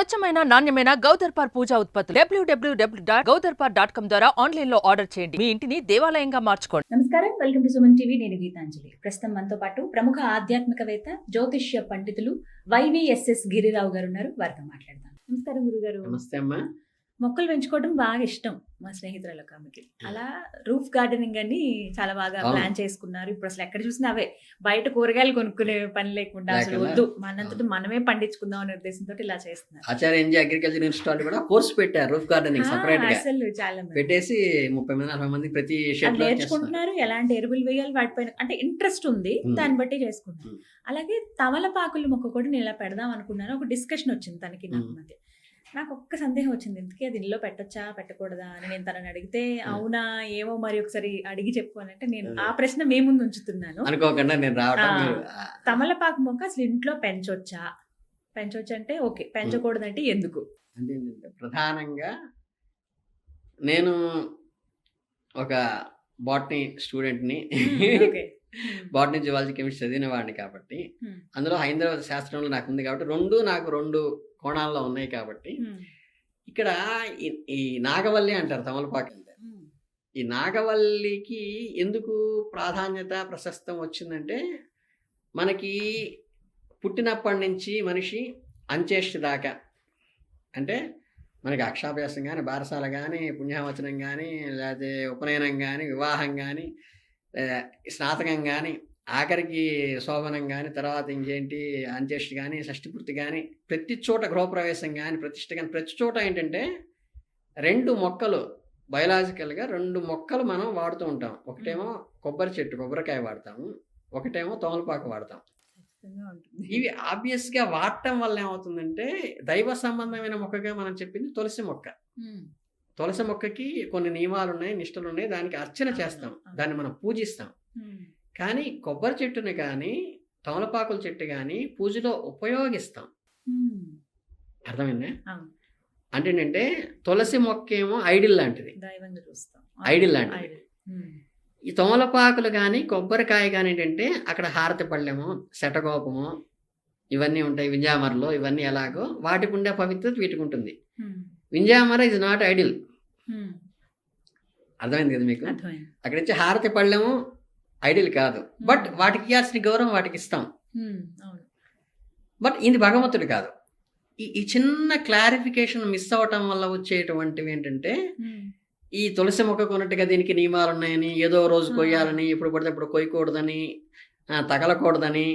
స్వచ్ఛమైన నాణ్యమైన గౌదర్పార్ పూజా ఉత్పత్తులు www.gaudarpar.com ద్వారా ఆన్లైన్ లో ఆర్డర్ చేయండి. మీ ఇంటిని దేవాలయంగా మార్చుకోండి. నమస్కారం, వెల్కమ్ టు సుమన్ టీవీ. నేను గీతాంజలి. ప్రస్తుతం మనతో పాటు ప్రముఖ ఆధ్యాత్మికవేత్త, జ్యోతిష్య పండితులు వైవిఎస్ఎస్ గిరిరావు గారు ఉన్నారు. వారితో మాట్లాడదాం. నమస్కారం గురుగారు. నమస్తే అమ్మా. మొక్కలు పెంచుకోవడం బాగా ఇష్టం మా స్నేహితులకు. ఆమెకి అలా రూఫ్ గార్డెనింగ్ అని చాలా బాగా ప్లాన్ చేసుకున్నారు. ఇప్పుడు అసలు ఎక్కడ చూసినా అవే, బయట కూరగాయలు కొనుక్కునే పని లేకుండా అసలు వద్దు, మనంతటి మనమే పండించుకుందాం అనే ఉద్దేశంతో ఇలా చేస్తున్నారు. ఆచార్య ఎన్జీ అగ్రికల్చర్ ఇన్స్టిట్యూట్ కూడా కోర్స్ పెట్టారు రూఫ్ గార్డెనింగ్ సెపరేట్ గా. అసలు చాలా పెట్టేసి 30-40 మంది ప్రతి షెడ్ నేర్చుకుంటున్నారు. ఎలాంటి ఎరువులు వేయాలి, వాటిపైన అంటే ఇంట్రెస్ట్ ఉంది, దాన్ని బట్టి చేసుకుంటున్నారు. అలాగే తమలపాకులు మొక్క కూడా నేను ఇలా పెడదాం అనుకున్నాను. ఒక డిస్కషన్ వచ్చింది తనకి నాకు మధ్య. నాకు ఒక్క సందేహం వచ్చింది, ఎందుకే అది ఇల్లు పెట్టొచ్చా పెట్టకూడదా అని. నేను తనని అడిగితే అవునా ఏమో మరి ఒకసారి అడిగి చెప్పు అని అంటే, నేను ఆ ప్రశ్న మీ ముందు ఉంచుతున్నాను. అనుకోకుండా నేను రావడం. తమలపాకు మొక్క అసలు ఇంట్లో పెంచొచ్చా అంటే ఓకే, పెంచకూడదంటే ఎందుకు? అంటే ప్రధానంగా నేను ఒక బాటనీ స్టూడెంట్ని, బాటనీ జువాలజీ కెమిస్ట్రీ చదివిన వాడిని కాబట్టి, అందులో హైందవ శాస్త్రంలో నాకు ఉంది కాబట్టి నాకు రెండు కోణాల్లో ఉన్నాయి కాబట్టి, ఇక్కడ ఈ నాగవల్లి అంటారు తమలపాకు అంటే. ఈ నాగవల్లికి ఎందుకు ప్రాధాన్యత ప్రశస్తం వచ్చిందంటే, మనకి పుట్టినప్పటి నుంచి మనిషి అంత్యేష్టి దాకా, అంటే మనకి అక్షాభ్యాసం కానీ, బారసాల కానీ, పుణ్యవచనం కానీ, లేకపోతే ఉపనయనం కానీ, వివాహం కానీ, స్నాతకం కానీ, ఆఖరికి శోభనం కానీ, తర్వాత ఇంకేంటి అంత్యేష్టి కానీ, షష్ఠిపూర్తి కానీ, ప్రతి చోట గృహప్రవేశం కానీ, ప్రతిష్ఠ కానీ, ప్రతి చోట ఏంటంటే 2 మొక్కలు, బయలాజికల్గా 2 మొక్కలు మనం వాడుతూ ఉంటాం. ఒకటేమో కొబ్బరి చెట్టు, కొబ్బరికాయ వాడతాము, ఒకటేమో తమలపాకు వాడతాం. ఇవి ఆబ్వియస్గా వాడటం వల్ల ఏమవుతుందంటే, దైవ సంబంధమైన మొక్కగా మనం చెప్పింది తులసి మొక్క. తులసి మొక్కకి కొన్ని నియమాలు ఉన్నాయి, నిష్టలు ఉన్నాయి, దానికి అర్చన చేస్తాం, దాన్ని మనం పూజిస్తాం. కానీ కొబ్బరి చెట్టుని కానీ, తమలపాకుల చెట్టు కానీ పూజలో ఉపయోగిస్తాం. అర్థమైందా? అంటే ఏంటంటే, తులసి మొక్క ఏమో ఐడిల్ లాంటిది, ఐడిల్ లాంటిది. ఈ తమలపాకులు కానీ, కొబ్బరికాయ కానీ ఏంటంటే, అక్కడ హారతి పళ్ళెము, శటగోపము ఇవన్నీ ఉంటాయి. వింజామరలో ఇవన్నీ ఎలాగో వాటికి ఉండే పవిత్రత వీటికి ఉంటుంది. వింజామర ఇస్ నాట్ ఐడిల్. అర్థమైంది కదా మీకు? అక్కడ ఇచ్చే హారతి పళ్ళెము ఐడిల్ కాదు, బట్ వాటికి ఇవ్వాల్సిన గౌరవం వాటికి ఇస్తాం. బట్ ఇది భగవంతుడు కాదు. ఈ చిన్న క్లారిఫికేషన్ మిస్ అవ్వటం వల్ల వచ్చేటువంటివి ఏంటంటే, ఈ తులసి మొక్క కొన్నట్టుగా దీనికి నియమాలు ఉన్నాయని, ఏదో రోజు కొయ్యాలని, ఎప్పుడు పడితే అప్పుడు కొయ్యకూడదని, తగలకూడదని,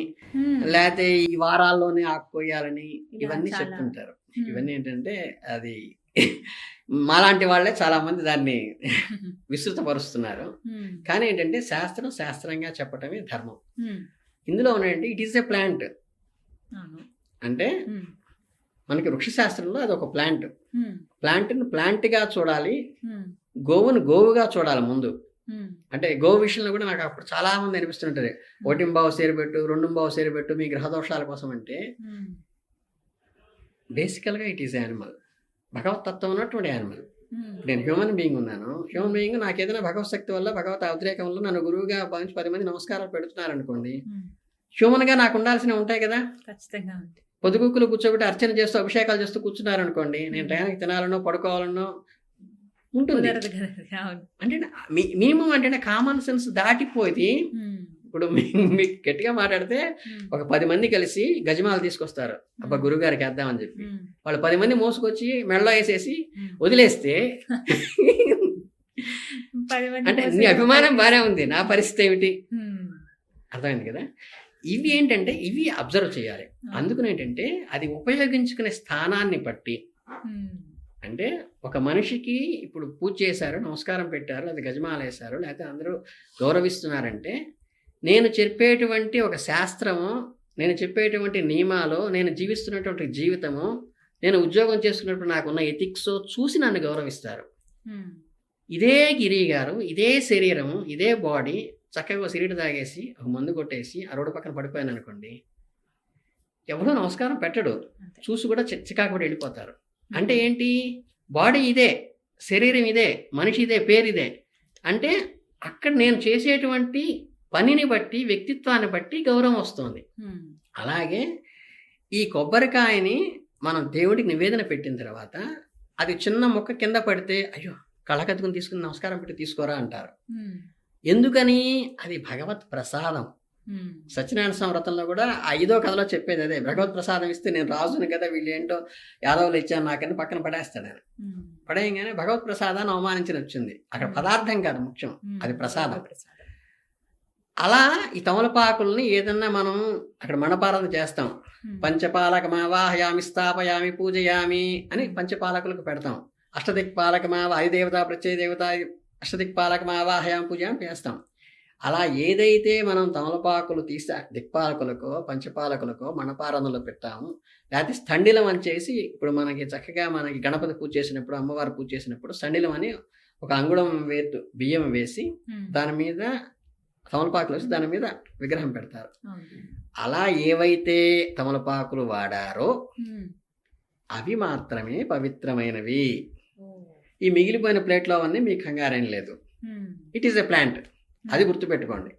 లేకపోతే ఈ వారాల్లోనే ఆకు కొయ్యాలని ఇవన్నీ చెప్తుంటారు. ఇవన్నీ ఏంటంటే, అది మాలాంటి వాళ్ళే చాలా మంది దాన్ని విస్తృతపరుస్తున్నారు. కానీ ఏంటంటే, శాస్త్రంగా చెప్పటమే ధర్మం. ఇందులో ఉన్నంటే ఇట్ ఈస్ ఎ ప్లాంట్. అంటే మనకి వృక్షశాస్త్రంలో అది ఒక ప్లాంట్. ప్లాంట్ని ప్లాంట్గా చూడాలి, గోవును గోవుగా చూడాలి ముందు. అంటే గోవు విషయంలో కూడా నాకు అప్పుడు చాలా మంది అనిపిస్తుంటారు, 1 సేరుపెట్టు 2 సేరుపెట్టు మీ గ్రహదోషాల కోసం. అంటే బేసికల్గా ఇట్ ఈస్ యానిమల్, భగవత్ తత్వం ఉన్నటువంటి యానిమల్. నేను హ్యూమన్ బీయింగ్ ఉన్నాను. హ్యూమన్ బీయింగ్ నాకు ఏదైనా భగవత్ శక్తి వల్ల, భగవత్ ఉద్రేకం వల్ల నన్ను గురువుగా భావించి 10 మంది నమస్కారాలు పెడుతున్నారు అనుకోండి, హ్యూమన్గా నాకు ఉండాల్సినవి ఉంటాయి కదా. ఖచ్చితంగా పొదుగుకులు కూర్చోబెట్టి అర్చన చేస్తూ అభిషేకాలు చేస్తూ కూర్చున్నారు అనుకోండి, నేను టైంకి తినాలనో పడుకోవాలనో ఉంటుంది. అంటే మినిమం అంటే కామన్ సెన్స్ దాటిపోయి, ఇప్పుడు మీకు గట్టిగా మాట్లాడితే ఒక 10 మంది కలిసి గజమాలు తీసుకొస్తారు, అబ్బా గురువుగారికి వేద్దామని చెప్పి. వాళ్ళు 10 మంది మోసుకొచ్చి మెడలో వేసేసి వదిలేస్తే, అంటే నీ అభిమానం బాగానే ఉంది, నా పరిస్థితి ఏమిటి? అర్థమైంది కదా. ఇవి ఏంటంటే, ఇవి అబ్జర్వ్ చేయాలి. అందుకని ఏంటంటే, అది ఉపయోగించుకునే స్థానాన్ని బట్టి, అంటే ఒక మనిషికి ఇప్పుడు పూజ చేశారు, నమస్కారం పెట్టారు, లేదా గజమాల వేశారు, లేకపోతే అందరూ గౌరవిస్తున్నారంటే, నేను చెప్పేటువంటి ఒక శాస్త్రము, నేను చెప్పేటువంటి నియమాలు, నేను జీవిస్తున్నటువంటి జీవితము, నేను ఉద్యోగం చేసుకున్నప్పుడు నాకున్న ఎథిక్స్ చూసి నన్ను గౌరవిస్తారు. ఇదే గిరి గారు, ఇదే శరీరము, ఇదే బాడీ చక్కగా సిగరెట్ తాగేసి ఒక మందు కొట్టేసి ఆ రోడ్డు పక్కన పడిపోయాను అనుకోండి, ఎవరో నమస్కారం పెట్టడు, చూసి కూడా చికాకు కూడా వెళ్ళిపోతారు. అంటే ఏంటి? బాడీ ఇదే, శరీరం ఇదే, మనిషి ఇదే, పేరు ఇదే. అంటే అక్కడ నేను చేసేటువంటి పనిని బట్టి, వ్యక్తిత్వాన్ని బట్టి గౌరవం వస్తుంది. అలాగే ఈ కొబ్బరికాయని మనం దేవుడికి నివేదన పెట్టిన తర్వాత అది చిన్న మొక్క కింద పడితే అయ్యో కళ్ళకద్దుకుని తీసుకుని నమస్కారం పెట్టి తీసుకోరా అంటారు. ఎందుకని? అది భగవత్ ప్రసాదం. సత్యనారాయణ స్వామి వ్రతంలో కూడా 5వ కథలో చెప్పేది అదే. భగవత్ ప్రసాదం ఇస్తే నేను రాజుని కదా, వీళ్ళు ఏంటో యాదవులు ఇచ్చాను నాకని పక్కన పడేస్తాడు ఆయన. పడేయగానే భగవత్ ప్రసాదాన్ని అవమానించిన వచ్చింది. అక్కడ పదార్థం కాదు ముఖ్యం, అది ప్రసాదం. అలా ఈ తమలపాకుల్ని ఏదన్నా మనం అక్కడ మణపారాధన చేస్తాం. పంచపాలకమావాహయామి స్థాపయామి పూజయామి అని పంచపాలకులకు పెడతాం. అష్టదిక్పాలకమావ అధిదేవత ప్రత్యయ దేవత అష్టదిక్పాలకమావాహయామి పూజయామి చేస్తాం. అలా ఏదైతే మనం తమలపాకులు తీసి దిక్పాలకులకో పంచపాలకులకో మణపారాధనలో పెట్టాము, లేకపోతే స్థండిలం అని చేసి ఇప్పుడు మనకి చక్కగా మనకి గణపతి పూజ చేసినప్పుడు, అమ్మవారు పూజ చేసినప్పుడు స్థండిలం అని ఒక అంగుళం బియ్యం వేసి దాని మీద తమలపాకులు వేసి దాని మీద విగ్రహం పెడతారు. అలా ఏవైతే తమలపాకులు వాడారో అవి మాత్రమే పవిత్రమైనవి. ఈ మిగిలిపోయిన ప్లేట్లో అవన్నీ మీకు కంగారేం లేదు. ఇట్ ఈస్ ఎ ప్లాంట్, అది గుర్తుపెట్టుకోండి.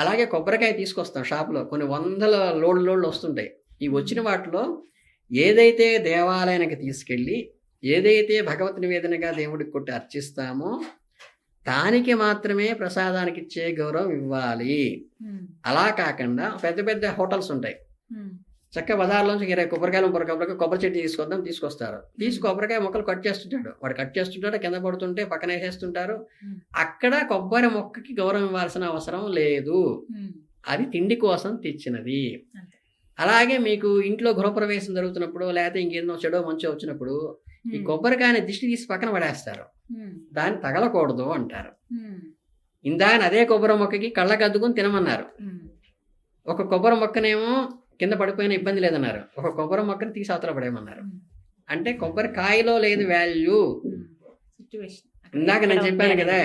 అలాగే కొబ్బరికాయ తీసుకొస్తాం షాపులో, కొన్ని వందల లోడ్లు వస్తుంటాయి. ఈ వచ్చిన వాటిలో ఏదైతే దేవాలయానికి తీసుకెళ్ళి ఏదైతే భగవత్ నివేదనగా దేవుడికి కొట్టి అర్చిస్తామో దానికి మాత్రమే ప్రసాదానికి ఇచ్చే గౌరవం ఇవ్వాలి. అలా కాకుండా పెద్ద పెద్ద హోటల్స్ ఉంటాయి, చక్క బజార్లోంచి 20 కొబ్బరికాయలు 30 కొబ్బరి చెట్టు తీసుకొస్తారు. కొబ్బరికాయ మొక్కలు కట్ చేస్తుంటాడు, వాడు కట్ చేస్తుంటాడు, కింద పడుతుంటే పక్కన వేసేస్తుంటారు. అక్కడ కొబ్బరి మొక్కకి గౌరవం ఇవ్వాల్సిన అవసరం లేదు, అది తిండి కోసం తెచ్చినది. అలాగే మీకు ఇంట్లో గృహప్రవేశం జరుగుతున్నప్పుడు లేకపోతే ఇంకేదో చెడో మంచో వచ్చినప్పుడు ఈ కొబ్బరికాయని దిష్టి తీసి పక్కన పడేస్తారు, దాన్ని తగలకూడదు అంటారు. ఇందాక అదే కొబ్బరి మొక్కకి కళ్ళకు అద్దుకుని తినమన్నారు. ఒక కొబ్బరి మొక్కనేమో కింద పడిపోయిన ఇబ్బంది లేదన్నారు, ఒక కొబ్బరి మొక్కని తీసి అవతల పడేయమన్నారు. అంటే కొబ్బరికాయలో లేదు వాల్యూ. ఇందాక నేను చెప్పాను కదా,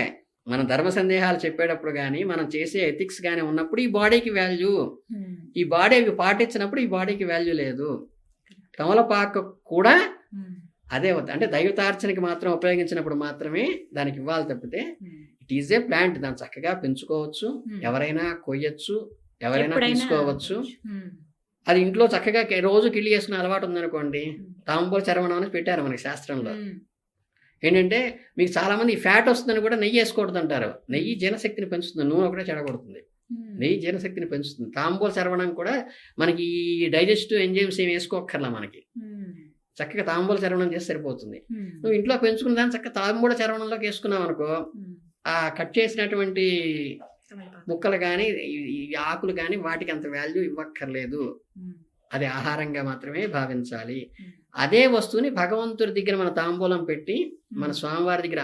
మన ధర్మ సందేహాలు చెప్పేటప్పుడు కానీ మనం చేసే ఎథిక్స్ కానీ ఉన్నప్పుడు ఈ బాడీకి వాల్యూ, ఈ బాడీ అవి పాటించినప్పుడు ఈ బాడీకి వాల్యూ లేదు. తమలపాకు కూడా అదే అవుతుంది. అంటే దైవతార్చనకి మాత్రం ఉపయోగించినప్పుడు మాత్రమే దానికి ఇవ్వాలి తప్పితే ఇట్ ఈజ్ ఏ ప్లాంట్, దాన్ని చక్కగా పెంచుకోవచ్చు, ఎవరైనా కొయ్యొచ్చు, ఎవరైనా తీసుకోవచ్చు. అది ఇంట్లో చక్కగా రోజు కిళ్ళి వేసుకునే అలవాటు ఉందనుకోండి, తాంబూల చర్వణం అని పెట్టారు మనకి శాస్త్రంలో. ఏంటంటే మీకు చాలా మంది ఫ్యాట్ వస్తుందని కూడా నెయ్యి వేసుకోకూడదు అంటారు. నెయ్యి జీర్ణశక్తిని పెంచుతుంది, నూనె ఒకటే చెడగొడుతుంది. నెయ్యి జీర్ణశక్తిని పెంచుతుంది. తాంబూల చర్వణం కూడా మనకి డైజెస్టివ్ ఎంజైమ్స్ ఏమి వేసుకోక్కర్లా, మనకి చక్కగా తాంబూల చర్వణం చేసి సరిపోతుంది. నువ్వు ఇంట్లో పెంచుకున్న దాన్ని చక్కగా తాంబూల చర్వణంలోకి వేసుకున్నావు అనుకో, ఆ కట్ చేసినటువంటి ముక్కలు కానీ ఈ ఆకులు కానీ వాటికి అంత వాల్యూ ఇవ్వక్కర్లేదు, అది ఆహారంగా మాత్రమే భావించాలి. అదే వస్తువుని భగవంతుడి దగ్గర మన తాంబూలం పెట్టి మన స్వామివారి దగ్గర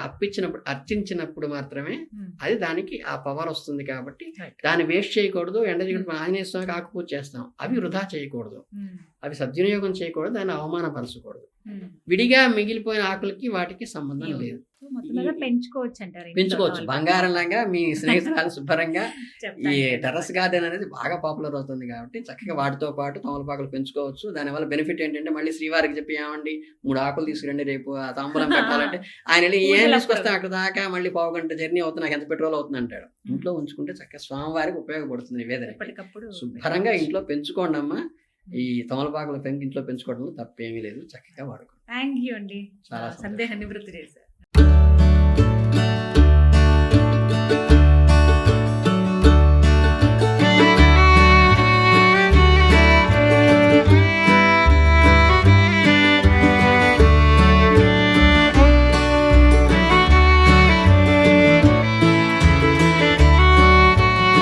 అర్చించినప్పుడు మాత్రమే అది దానికి ఆ పవర్ వస్తుంది. కాబట్టి దాన్ని వేస్ట్ చేయకూడదు. ఎండజిగుడు ఆంజనేయ స్వామికి ఆకు పూజ చేస్తాం, అవి వృధా చేయకూడదు, అవి సద్వినియోగం చేయకూడదు, దాన్ని అవమానపరచకూడదు. విడిగా మిగిలిపోయిన ఆకులకి వాటికి సంబంధం లేదు, పెంచుకోవచ్చు. బంగారం లాగా మీ స్నేహితురాలు శుభ్రంగా ఈ టెర్రస్ గార్డెన్ అనేది బాగా పాపులర్ అవుతుంది కాబట్టి చక్కగా వాటితో పాటు తమలపాకులు పెంచుకోవచ్చు. దానివల్ల బెనిఫిట్ ఏంటంటే మళ్ళీ శ్రీవారికి చెప్పి ఏమండి 3 ఆకులు తీసుకురండి రేపు ఆ తాంబూలం పెట్టాలంటే ఆయన వెళ్ళి ఏం తీసుకొస్తాం అక్కడ దాకా మళ్ళీ 1/2 గంట జర్నీ అవుతుంది, నాకు ఎంత పెట్రోల్ అవుతుంది అంటాడు. ఇంట్లో ఉంచుకుంటే చక్కగా స్వామివారికి ఉపయోగపడుతుంది నివేదన. శుభ్రంగా ఇంట్లో పెంచుకోండి అమ్మా. ఈ తమలపాకులు ఇంట్లో పెంచుకోవడంలో తప్పేమీ లేదు, చక్కగా వాడుకోండి. థ్యాంక్ యూ అండి, చాలా సందేహాన్ని నివృత్తి చేశారు.